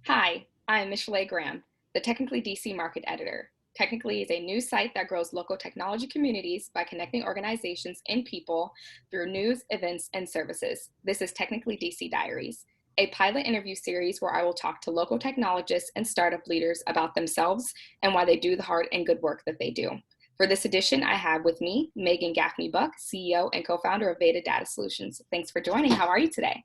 Hi, I'm Michelai Graham, the Technically DC Market Editor. Technically is a news site that grows local technology communities by connecting organizations and people through news, events, and services. This is Technically DC Diaries, a pilot interview series where I will talk to local technologists and startup leaders about themselves and why they do the hard and good work that they do. For this edition, I have with me Meghan Gaffney Buck, CEO and co-founder of Veda Data Solutions. Thanks for joining. How are you today?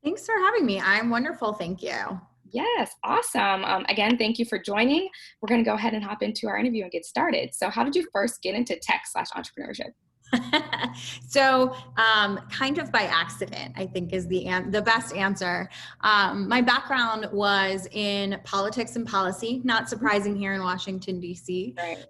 Thanks for having me. I'm wonderful, thank you. Yes, awesome. Again, thank you for joining. We're going to go ahead and hop into our interview and get started. So, how did you first get into tech slash entrepreneurship? Kind of by accident, I think is the best answer. My background was in politics and policy, not surprising here in Washington, D.C. Right.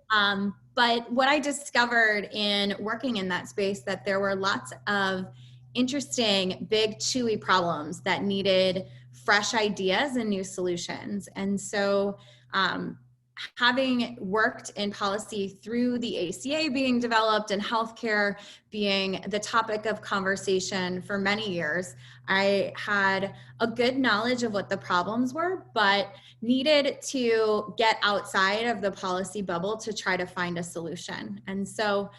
But what I discovered in working in that space, that there were lots of interesting, big, chewy problems that needed fresh ideas and new solutions. And so having worked in policy through the ACA being developed and healthcare being the topic of conversation for many years, I had a good knowledge of what the problems were, but needed to get outside of the policy bubble to try to find a solution. And so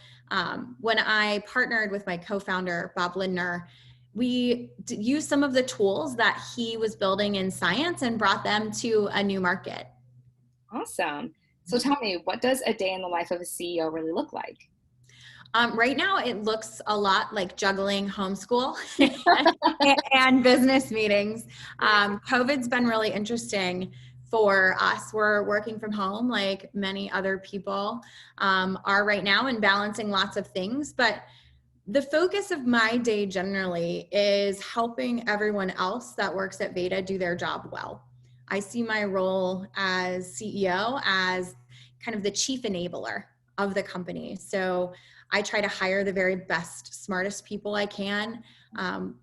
when I partnered with my co-founder, Bob Lindner, we used some of the tools that he was building in science and brought them to a new market. Awesome. So, tell me, what does a day in the life of a CEO really look like? Right now, it looks a lot like juggling homeschool and business meetings. COVID's been really interesting for us. We're working from home like many other people are right now, and balancing lots of things. But the focus of my day generally is helping everyone else that works at Veda do their job well. I see my role as CEO as kind of the chief enabler of the company. So I try to hire the very best, smartest people I can.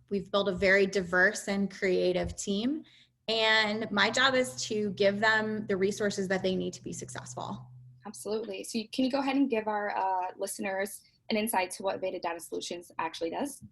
We've built a very diverse and creative team, and my job is to give them the resources that they need to be successful. Absolutely. So, can you go ahead and give our listeners an insight to what Veda Data Solutions actually does?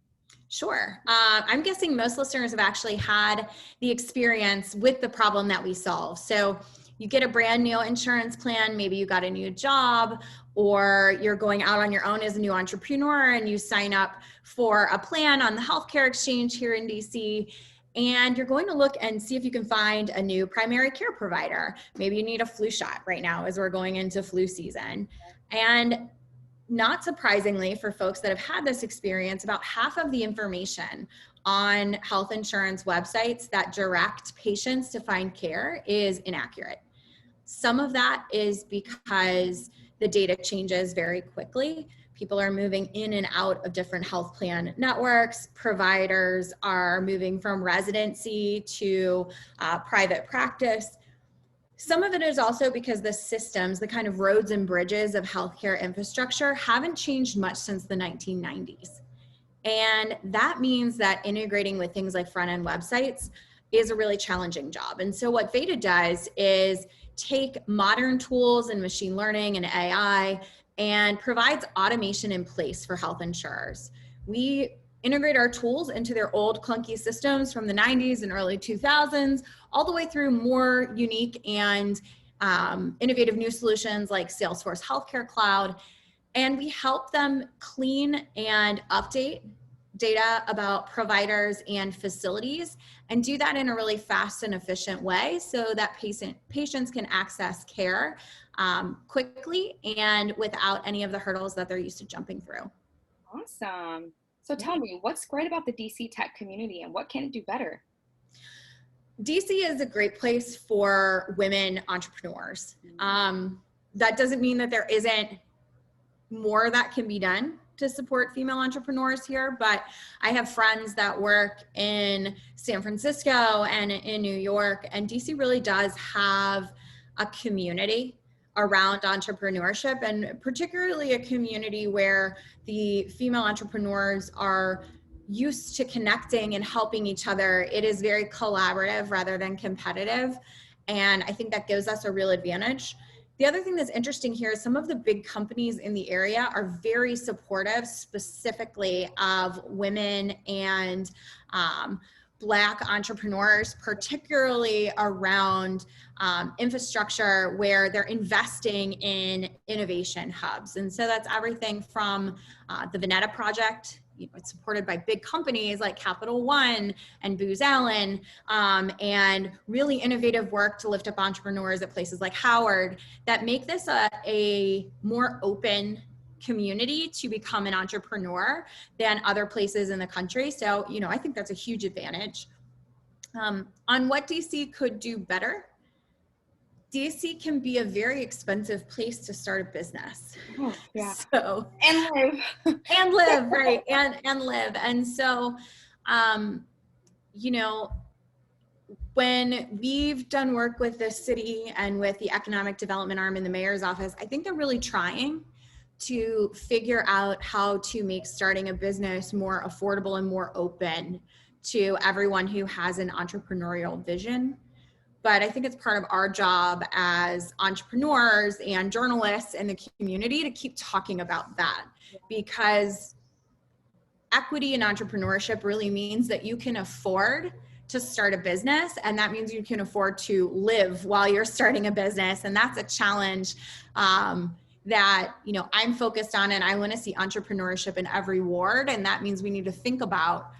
Sure. I'm guessing most listeners have actually had the experience with the problem that we solve. So you get a brand new insurance plan, maybe you got a new job, or you're going out on your own as a new entrepreneur and you sign up for a plan on the healthcare exchange here in DC. And you're going to look and see if you can find a new primary care provider. Maybe you need a flu shot right now as we're going into flu season. And not surprisingly, for folks that have had this experience, about half of the information on health insurance websites that direct patients to find care is inaccurate. Some of that is because the data changes very quickly. People are moving in and out of different health plan networks. Providers are moving from residency to private practice. Some of it is also because the systems, the kind of roads and bridges of healthcare infrastructure, haven't changed much since the 1990s. And that means that integrating with things like front-end websites is a really challenging job. And so what Veda does is take modern tools and machine learning and AI and provides automation in place for health insurers. We integrate our tools into their old clunky systems from the 90s and early 2000s, all the way through more unique and innovative new solutions like Salesforce Healthcare Cloud. And we help them clean and update data about providers and facilities, and do that in a really fast and efficient way so that patients can access care quickly and without any of the hurdles that they're used to jumping through. Awesome. So, tell me, what's great about the DC tech community and what can it do better? DC is a great place for women entrepreneurs. That doesn't mean that there isn't more that can be done to support female entrepreneurs here, but I have friends that work in San Francisco and in New York, and DC really does have a community around entrepreneurship, and particularly a community where the female entrepreneurs are used to connecting and helping each other. It is very collaborative rather than competitive, and I think that gives us a real advantage. The other thing that's interesting here is some of the big companies in the area are very supportive, specifically of women and Black entrepreneurs, particularly around infrastructure, where they're investing in innovation hubs. And so that's everything from the Veda project. It's supported by big companies like Capital One and Booz Allen, and really innovative work to lift up entrepreneurs at places like Howard that make this a more open community to become an entrepreneur than other places in the country. So, I think that's a huge advantage. On what DC could do better, DC can be a very expensive place to start a business. Oh, yeah. So, and live, right. And live. And so, when we've done work with the city and with the economic development arm in the mayor's office, I think they're really trying to figure out how to make starting a business more affordable and more open to everyone who has an entrepreneurial vision. But I think it's part of our job as entrepreneurs and journalists in the community to keep talking about that, because equity in entrepreneurship really means that you can afford to start a business, and that means you can afford to live while you're starting a business. And that's a challenge that I'm focused on, and I want to see entrepreneurship in every ward. And that means we need to think about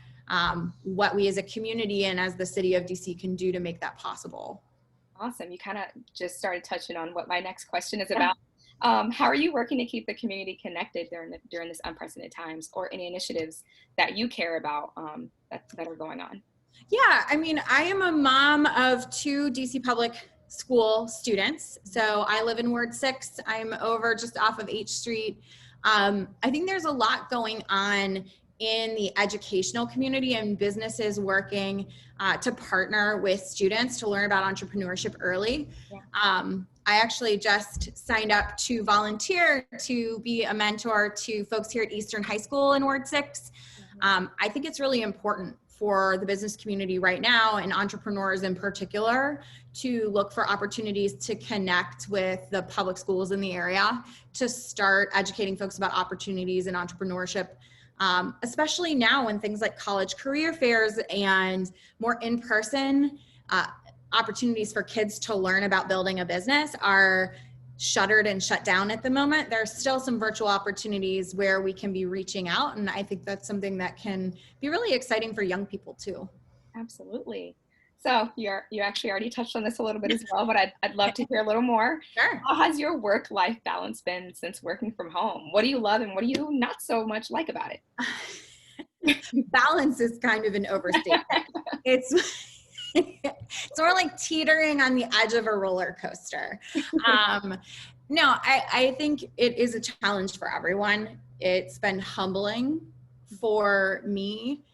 what we as a community and as the city of DC can do to make that possible. Awesome. You kind of just started touching on what my next question is about. How are you working to keep the community connected during this unprecedented times, or any initiatives that you care about that are going on? Yeah, I am a mom of 2 DC public school students. So I live in Ward 6. I'm over just off of H Street. I think there's a lot going on in the educational community and businesses working to partner with students to learn about entrepreneurship early. Yeah. I actually just signed up to volunteer to be a mentor to folks here at Eastern High School in Ward 6. I think it's really important for the business community right now, and entrepreneurs in particular, to look for opportunities to connect with the public schools in the area to start educating folks about opportunities in entrepreneurship, especially now when things like college career fairs and more in-person opportunities for kids to learn about building a business are shuttered and shut down at the moment. There's still some virtual opportunities where we can be reaching out, and I think that's something that can be really exciting for young people too. Absolutely. So you actually already touched on this a little bit as well, but I'd love to hear a little more. Sure. How has your work-life balance been since working from home? What do you love and what do you not so much like about it? Balance is kind of an overstatement. It's more like teetering on the edge of a roller coaster. No, I think it is a challenge for everyone. It's been humbling for me.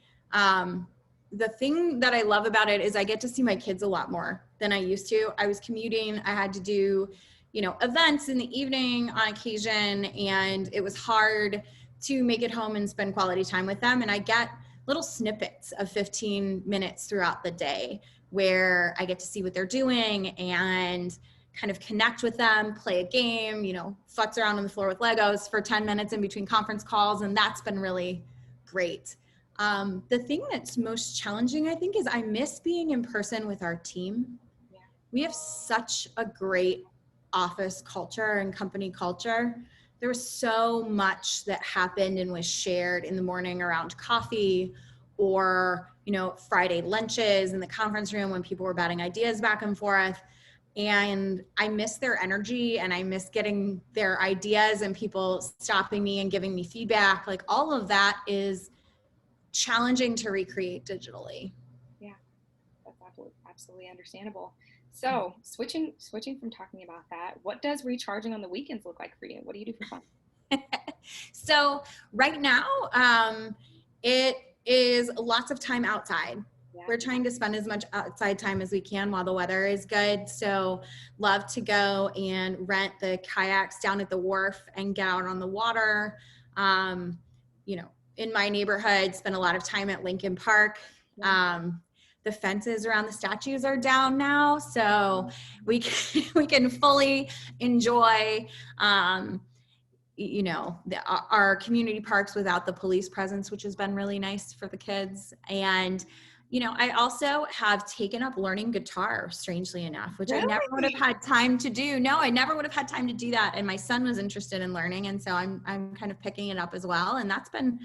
The thing that I love about it is I get to see my kids a lot more than I used to. I was commuting. I had to do, events in the evening on occasion, and it was hard to make it home and spend quality time with them. And I get little snippets of 15 minutes throughout the day where I get to see what they're doing and kind of connect with them, play a game, futz around on the floor with Legos for 10 minutes in between conference calls. And that's been really great. The thing that's most challenging, I think, is I miss being in person with our team. Yeah. We have such a great office culture and company culture. There was so much that happened and was shared in the morning around coffee, or, Friday lunches in the conference room when people were batting ideas back and forth. And I miss their energy, and I miss getting their ideas and people stopping me and giving me feedback. Like, all of that is challenging to recreate digitally. Yeah, that's absolutely understandable. So switching from talking about that, what does recharging on the weekends look like for you? What do you do for fun? So right now, it is lots of time outside. Yeah. We're trying to spend as much outside time as we can while the weather is good. So love to go and rent the kayaks down at the wharf and get out on the water. In my neighborhood, spend a lot of time at Lincoln Park. Yeah. The fences around the statues are down now, so we can fully enjoy our community parks without the police presence, which has been really nice for the kids. And I also have taken up learning guitar, strangely enough, which I never would have Really? had time to do. No, I never would have had time to do that. And my son was interested in learning. And so I'm kind of picking it up as well. And that's been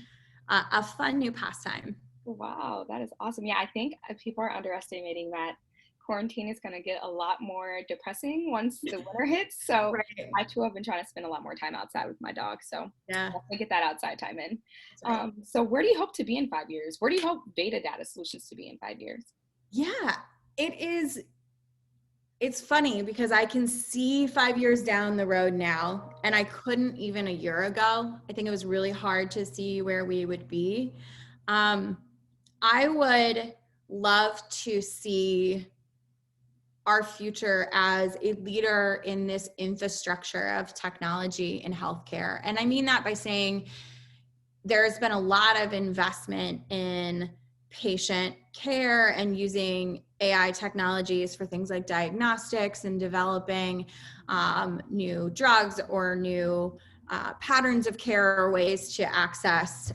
a fun new pastime. Wow, that is awesome. Yeah, I think people are underestimating that quarantine is going to get a lot more depressing once the winter hits. So Right. I too have been trying to spend a lot more time outside with my dog. So Yeah, definitely get that outside time in. that's right. So where do you hope to be in 5 years? Where do you hope Veda Data Solutions to be in 5 years? Yeah, it is. It's funny because I can see 5 years down the road now, and I couldn't even a year ago. I think it was really hard to see where we would be. Um, I would love to see our future as a leader in this infrastructure of technology in healthcare. And I mean that by saying there's been a lot of investment in patient care and using AI technologies for things like diagnostics and developing new drugs or new patterns of care or ways to access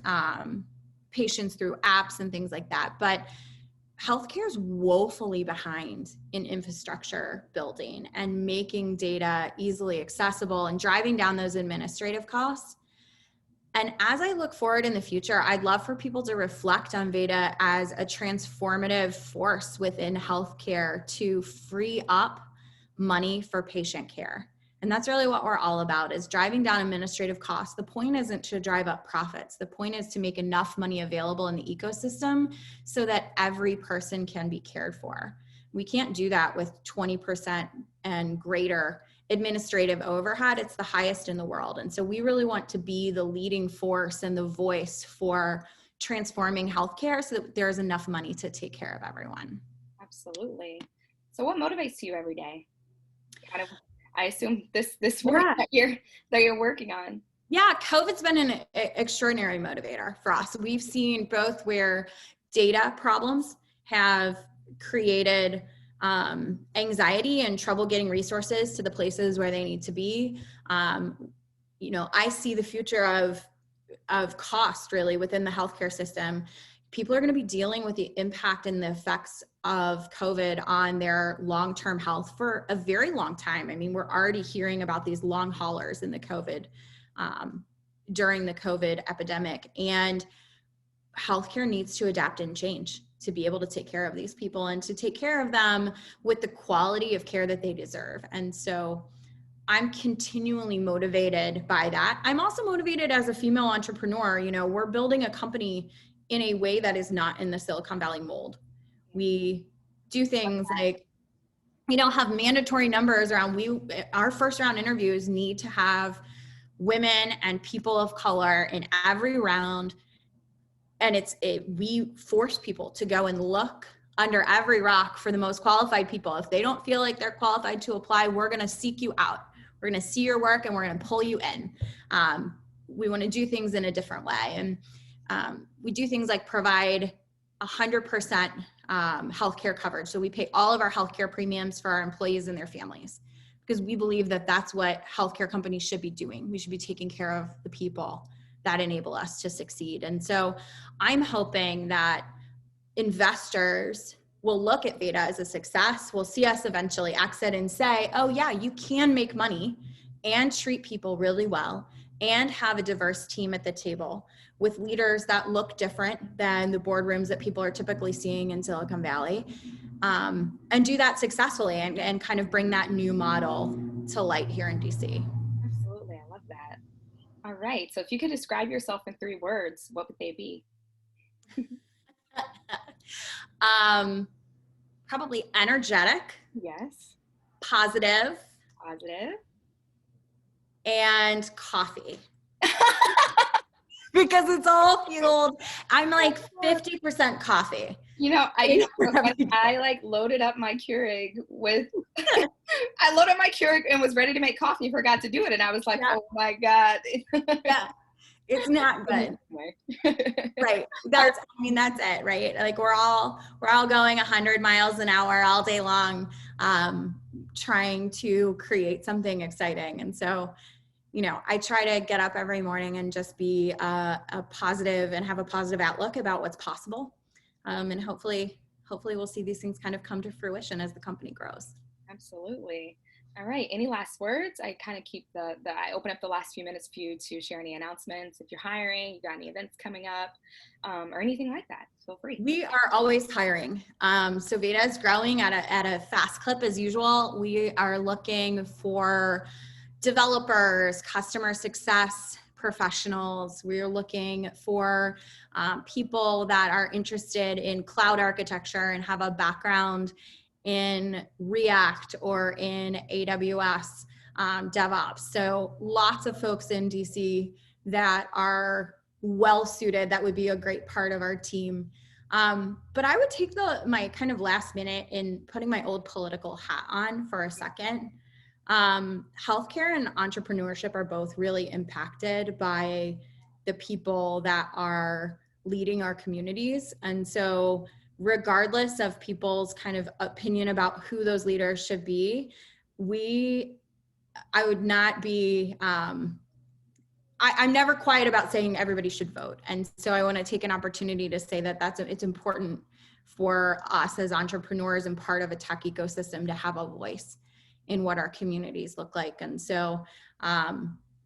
patients through apps and things like that. But healthcare is woefully behind in infrastructure building and making data easily accessible and driving down those administrative costs. And as I look forward in the future, I'd love for people to reflect on Veda as a transformative force within healthcare to free up money for patient care. And that's really what we're all about, is driving down administrative costs. The point isn't to drive up profits. The point is to make enough money available in the ecosystem so that every person can be cared for. We can't do that with 20% and greater administrative overhead. It's the highest in the world. And so we really want to be the leading force and the voice for transforming healthcare so that there's enough money to take care of everyone. Absolutely. So what motivates you every day? Kind of, I assume this work Yeah. that you're working on. Yeah, COVID's been an extraordinary motivator for us. We've seen both where data problems have created anxiety and trouble getting resources to the places where they need to be. I see the future of cost really within the healthcare system. People are going to be dealing with the impact and the effects of COVID on their long-term health for a very long time. I mean, we're already hearing about these long haulers in the COVID during the COVID epidemic, and healthcare needs to adapt and change to be able to take care of these people and to take care of them with the quality of care that they deserve. And so I'm continually motivated by that. I'm also motivated as a female entrepreneur. We're building a company in a way that is not in the Silicon Valley mold. We do things like, have mandatory numbers around our first round interviews need to have women and people of color in every round. And we force people to go and look under every rock for the most qualified people. If they don't feel like they're qualified to apply, we're going to seek you out. We're going to see your work and we're going to pull you in. We want to do things in a different way. And we do things like provide 100% healthcare coverage. So we pay all of our healthcare premiums for our employees and their families, because we believe that that's what healthcare companies should be doing. We should be taking care of the people that enable us to succeed. And so I'm hoping that investors will look at Veda as a success, will see us eventually exit and say, oh yeah, you can make money and treat people really well and have a diverse team at the table with leaders that look different than the boardrooms that people are typically seeing in Silicon Valley, and do that successfully and kind of bring that new model to light here in DC. Absolutely. I love that. All right. So if you could describe yourself in 3 words, what would they be? Probably energetic, Yes. positive, Positive. and coffee. Because it's all fueled. I'm like 50% coffee. I like loaded up my Keurig with, I loaded my Keurig and was ready to make coffee, forgot to do it. And I was like, Yeah. oh my God. Yeah. It's not good. Right. That's it, right? Like we're all going 100 miles an hour all day long, trying to create something exciting. And so, I try to get up every morning and just be a positive and have a positive outlook about what's possible. And hopefully we'll see these things kind of come to fruition as the company grows. Absolutely. All right. Any last words? I kind of keep I open up the last few minutes for you to share any announcements. If you're hiring, you got any events coming up, or anything like that, feel free. We are always hiring. So Veda is growing at a fast clip as usual. We are looking for developers, customer success professionals. We're looking for people that are interested in cloud architecture and have a background in React or in AWS DevOps. So lots of folks in DC that are well suited, that would be a great part of our team. But I would take my kind of last minute in putting my old political hat on for a second. Healthcare and entrepreneurship are both really impacted by the people that are leading our communities. And so regardless of people's kind of opinion about who those leaders should be, I would not be, I'm never quiet about saying everybody should vote. And so I want to take an opportunity to say that it's important for us as entrepreneurs and part of a tech ecosystem to have a voice in what our communities look like. And so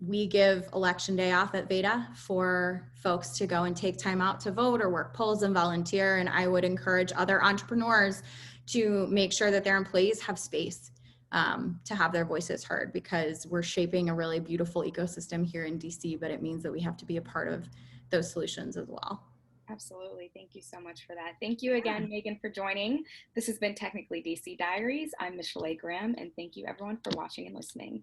we give election day off at Veda for folks to go and take time out to vote or work polls and volunteer. And I would encourage other entrepreneurs to make sure that their employees have space to have their voices heard, because we're shaping a really beautiful ecosystem here in DC, but it means that we have to be a part of those solutions as well. Absolutely. Thank you so much for that. Thank you again, Megan, for joining. This has been Technically DC Diaries. I'm Michelai Graham, and thank you everyone for watching and listening.